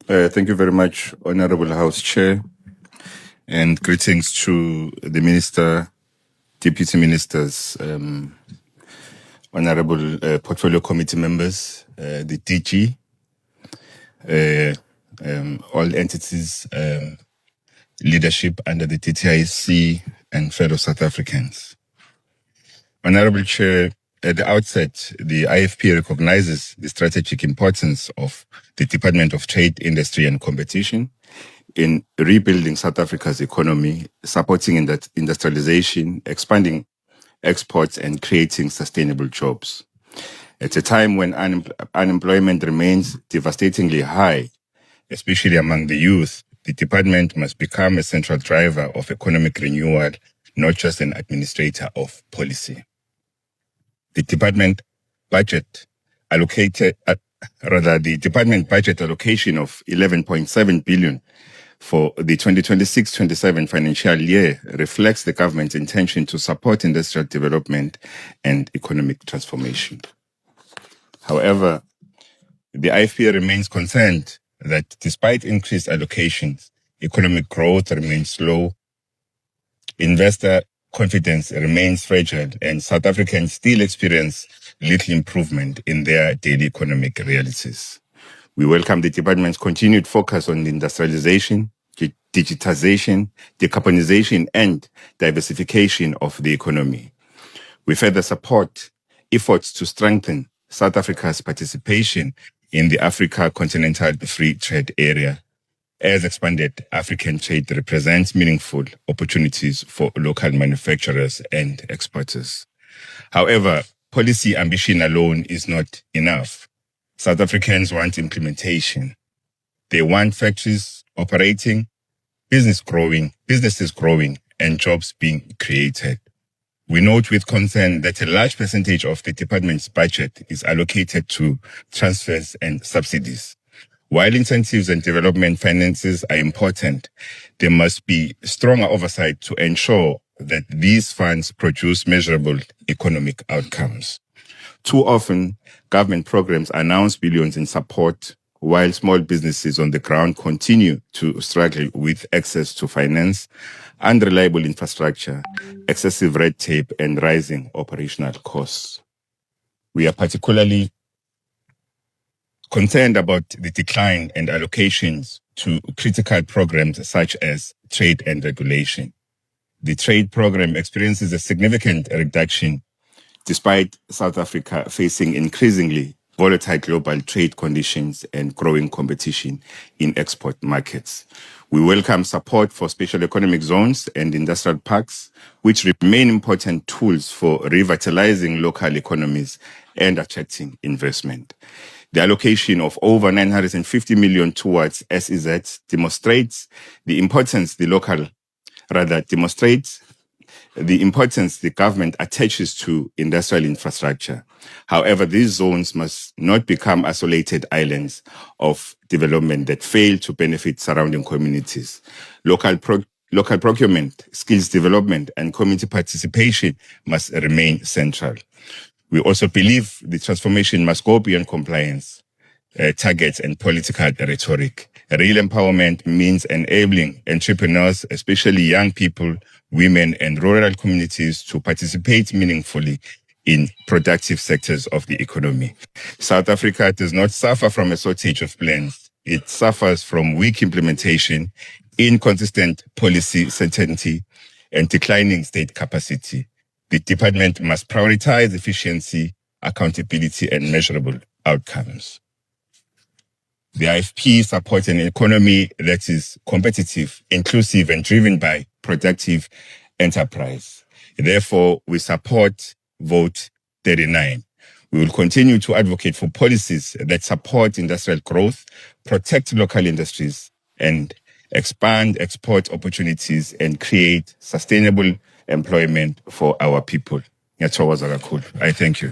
Thank you very much, Honorable House Chair, and greetings to the Minister, Deputy Ministers, Honorable Portfolio Committee members, the DG, all entities, leadership under the TTIC, and fellow South Africans. Honorable Chair, at the outset, the IFP recognizes the strategic importance of the Department of Trade, Industry and Competition in rebuilding South Africa's economy, supporting industrialization, expanding exports, and creating sustainable jobs. At a time when unemployment remains devastatingly high, especially among the youth, the department must become a central driver of economic renewal, not just an administrator of policy. The department budget allocation of 11.7 billion for the 2026-27 financial year reflects the government's intention to support industrial development and economic transformation. However, the IFP remains concerned that despite increased allocations, economic growth remains slow, investor confidence remains fragile, and South Africans still experience little improvement in their daily economic realities. We welcome the department's continued focus on industrialisation, digitisation, decarbonisation, and diversification of the economy. We further support efforts to strengthen South Africa's participation in the Africa Continental Free Trade Area, as expanded African trade represents meaningful opportunities for local manufacturers and exporters. However, policy ambition alone is not enough. South Africans want implementation. They want factories operating, businesses growing, and jobs being created. We note with concern that a large percentage of the department's budget is allocated to transfers and subsidies. While incentives and development finances are important, there must be stronger oversight to ensure that these funds produce measurable economic outcomes. Too often, government programs announce billions in support, while small businesses on the ground continue to struggle with access to finance, unreliable infrastructure, excessive red tape, and rising operational costs. We are particularly concerned about the decline and allocations to critical programs such as trade and regulation. The trade program experiences a significant reduction despite South Africa facing increasingly volatile global trade conditions and growing competition in export markets. We welcome support for special economic zones and industrial parks, which remain important tools for revitalizing local economies and attracting investment. The allocation of over 950 million towards SEZs demonstrates the importance the government attaches to industrial infrastructure. However, these zones must not become isolated islands of development that fail to benefit surrounding communities. Local procurement, skills development, and community participation must remain central. We also believe the transformation must go beyond compliance, targets, and political rhetoric. Real empowerment means enabling entrepreneurs, especially young people, women, and rural communities to participate meaningfully in productive sectors of the economy. South Africa does not suffer from a shortage of plans. It suffers from weak implementation, inconsistent policy certainty, and declining state capacity. The department must prioritize efficiency, accountability, and measurable outcomes. The IFP supports an economy that is competitive, inclusive, and driven by productive enterprise. Therefore, we support Vote 39. We will continue to advocate for policies that support industrial growth, protect local industries, and expand export opportunities and create sustainable employment for our people. I thank you.